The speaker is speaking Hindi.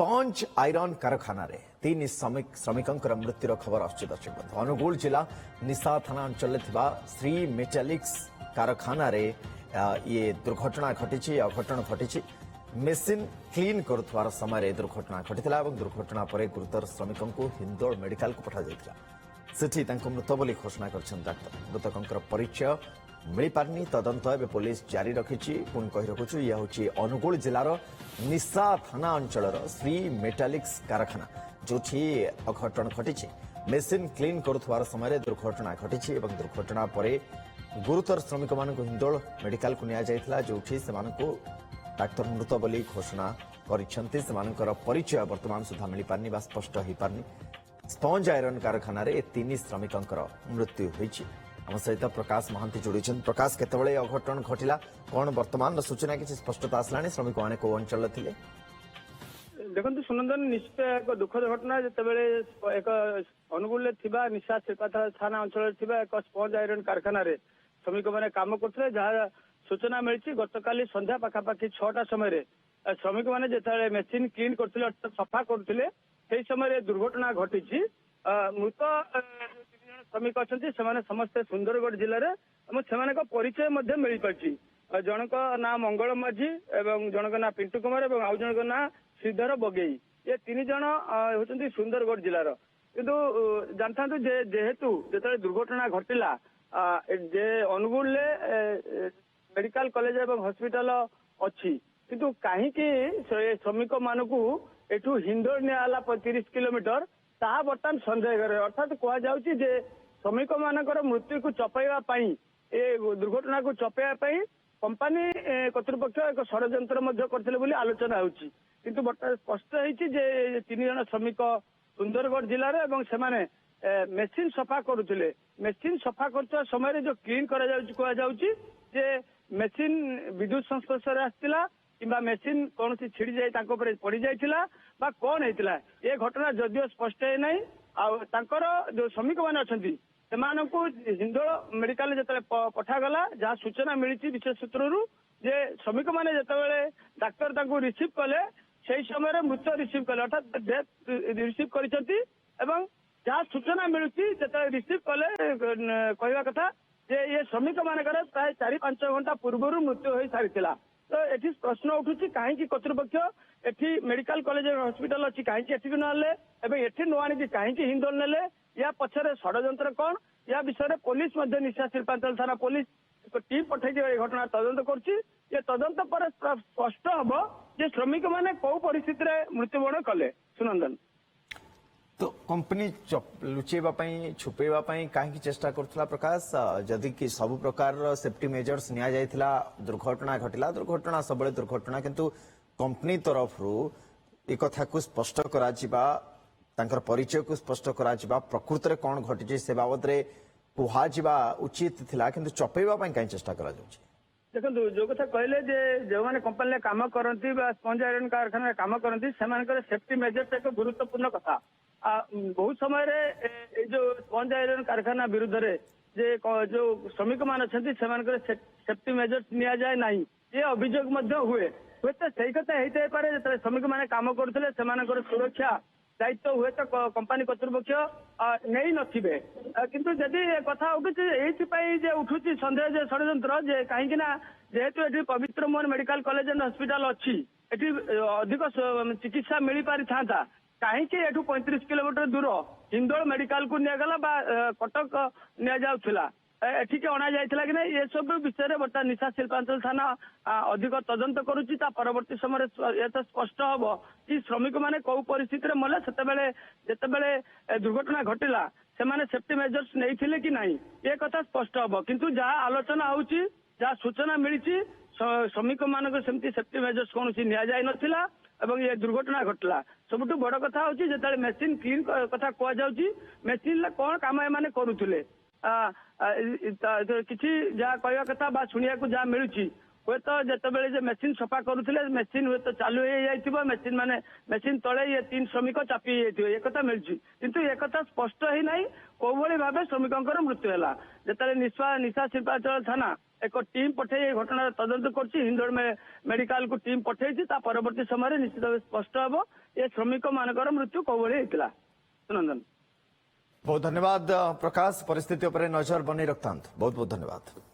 स्पंज आयरन कारखाना रे तीन श्रमिकों मृत्युर खबर आसुची दर्शक बंधु। अनुगुल जिला निशा थाना अंचल श्री मेटालिक्स कारखाना रे ये दुर्घटना घटी। अघटन घटी मेसीन क्लीन करुवार समय दुर्घटना घटी दुर्घटना पर गुरुतर श्रमिकों को हिंदोल मेडिकल को पठाई सेठी मृत बोली घोषणा कर डाक्तर। मृतकों परिचय मिल पारनी तदंत एवं पुलिस जारी रखी। पुणी कही रखुचु यह हूँ अनुगुल जिलार निशा थाना अंचल श्री मेटालिक्स कारखाना जो अघटन घटी मेसीन क्लीन करुवार समय दुर्घटना घटी दुर्घटना पर गुरुतर श्रमिक मान हिंदोल मेडिकल को निया जो डाक्तर मृत बोली घोषणा कर परिचय वर्तमान सुधा मिल पारनी बा स्पष्ट हो पारनी। स्पंज आयरन कारखाना रे तीन श्रमिकों मृत्यु होती। आम सहित प्रकाश महांती जोड़ी। प्रकाश केतबेले अघटन घटिला कौन वर्तमान सूचना किसी स्पष्टता आसलानी श्रमिक मैंने कौ अंचल थे? देखो सुनंदन निश्चित एक दुखद घटना जितेबाला एक अनुगुल निशा शिल्पा थाना अंचल एक स्पंज आयरन कारखाना रे श्रमिक मैंने काम करते जहाँ सूचना मिली गतकाली संध्या पाखापाखि 6टा समय श्रमिक मैंने जिते मेसीन क्लीन करते सफा करते से समय दुर्घटना घटी। मृत श्रमिक अच्छा समस्ते सुंदरगढ़ जिले में परिचय मिल पार्टी। जनक ना मंगल माझी एवं जनक ना पिंटू कुमार और आउ जनक ना श्रीधर बगेई। ये 3 जन होती सुंदरगढ़ जिलार। किंतु जानता जेहेतु जो दुर्घटना घटला जे अनुगुल मेडिकल कॉलेज एवं हॉस्पिटल अच्छी किंतु कहीं श्रमिक मानू एठू हिंदोल नियाला 30 किलोमीटर ताहा बर्तमान संदेह अर्थात कहुचे जे श्रमिक मानकर मृत्यु को चपाइबा ए दुर्घटना को चपाइबा कंपनी कर्तृपक्ष एक षड्यंत्र करथिले बोली आलोचना होची। किंतु बर्तमान स्पष्ट होईची जे 3 जन श्रमिक सुंदरगढ़ जिले एवं सेमाने मेसीन सफा करुथिले। मेसीन सफा करता समय जो क्लीन करा जाउची कहा जाउची जे मेसीन विद्युत संस्पर्श आसला किंबा मेसीन कौन छिड़ी जाए पड़ जाइला बा कौन होता ये घटना जदियो स्पष्ट है नहीं। जो श्रमिक मैंने अच्छा से हिंदोल मेडिकल जो पठागला जहाँ सूचना मिली विशेष सूत्रु जे श्रमिक मैंने जिते डाक्तर रिसीव कले से समय मृत रिसीव कले अर्थात डेथ रिसीव कर जहाँ सूचना मिलूँ जो रिसीव कले कहवा कथा जे ये श्रमिक मानकर प्राय 4-5 घंटा पूर्व मृत्यु हो सारी। तो ये प्रश्न उठू कहीं कर्तृपक्ष एठी मेडिकल कॉलेज हॉस्पिटल अच्छी कहीं एठी ना एठी नुआ कहीं हिंदोल नेले या पछरे षड्यंत्र कौन या विषय पुलिस निशा शिल्पांचल थाना पुलिस एक टीम पठाई घटना तदंत कर तदंत पर स्पष्ट हम जे श्रमिक मैंने कौ परिस्थिति मृत्युवरण कले। सुनंदन तो कंपनी लुचेवाई छुपेवाई कहीं चेष्टा करुला प्रकाश जदि कि सब प्रकार सेफ्टी मेजर्स निया जाइथिला दुर्घटना घटिला दुर्घटना सब दुर्घटना किंतु कंपनी तरफ एक कथा को स्पष्ट करा तांकर परिचय को स्पष्ट करा प्रकृत में कौन घटी से बाबद कुहा उचित थिला किंतु चपेवा कहीं चेष्टा करा जाउछि। देखो जो कथा कहले जो मैंने कंपनी काम करती स्पंज आयरन कारखाना काम करती सेफ्टी मेजर एक गुरुत्वपूर्ण कथा। बहुत समय जो स्पंज आयरन कारखाना विरुद्ध जो श्रमिक मान अच्छा सेफ्टी मेजर्स निया जाए ना ये अभियोग हुए तो सही कथा होता पारे जो श्रमिक मैंने काम करते सुरक्षा दायित्व हुए तो कंपनी कर्तृपक्ष नहीं नथिबे। किंतु जदि कथा उठुची ये उठू सन्देह षड्यंत्र जे कहीं जेहेतु ये पवित्र Mohan medical college and hospital अच्छी एटी अधिक चिकित्सा मिल पारि था कहीं 35 किलोमीटर दूर हिंदोल मेडिकल को निगला कटक निया एठिके अणा जाइथिला कि नहीं ये सब विषय बर्तमान निशा शिल्पांचल थाना अधिक तदंत करुच्ची परवर्ती समय ये तो स्पष्ट हम कि श्रमिक मैंने कौ परिस्थिति मले जितेबाला दुर्घटना घटिला से सेफ्टी मेजर्स नहीं कि नहीं ये कथा स्पष्ट हम। किंतु जहाँ आलोचना होची जहाँ सूचना मिली श्रमिक मान सेफ्टी मेजर्स कौन निया जाई नथिला एवं ये दुर्घटना घटला। सबुठ बड़ कथा हूँ जो मेसीन क्लीन कथा कहुच्छी मेसीन कौन काम एम करुले किसी जहाँ कहवा कथा शुणा जहाँ मिलूँ हे तो जिते मेसीन सफा करुले मेसीन हे तो चालू हो मेसीन माने मेसीन तले ये 3 श्रमिक चापी ये कथा मिलूँ किंतु ये कथा स्पष्ट ही नहीं कौ भाव श्रमिकों मृत्यु है। जिते निशा शिल्पांचल थाना एक टीम पठाई ए घटना तदंत करछि हिंदोल मेडिकल को टीम पठाई ता परवर्ती समय निश्चित भाव स्पष्ट हबो ए श्रमिक मानकर मृत्यु को भली हेतिला सुनंदन। बहुत धन्यवाद प्रकाश परिस्थिति पर नजर बनी रखता बहुत बहुत धन्यवाद।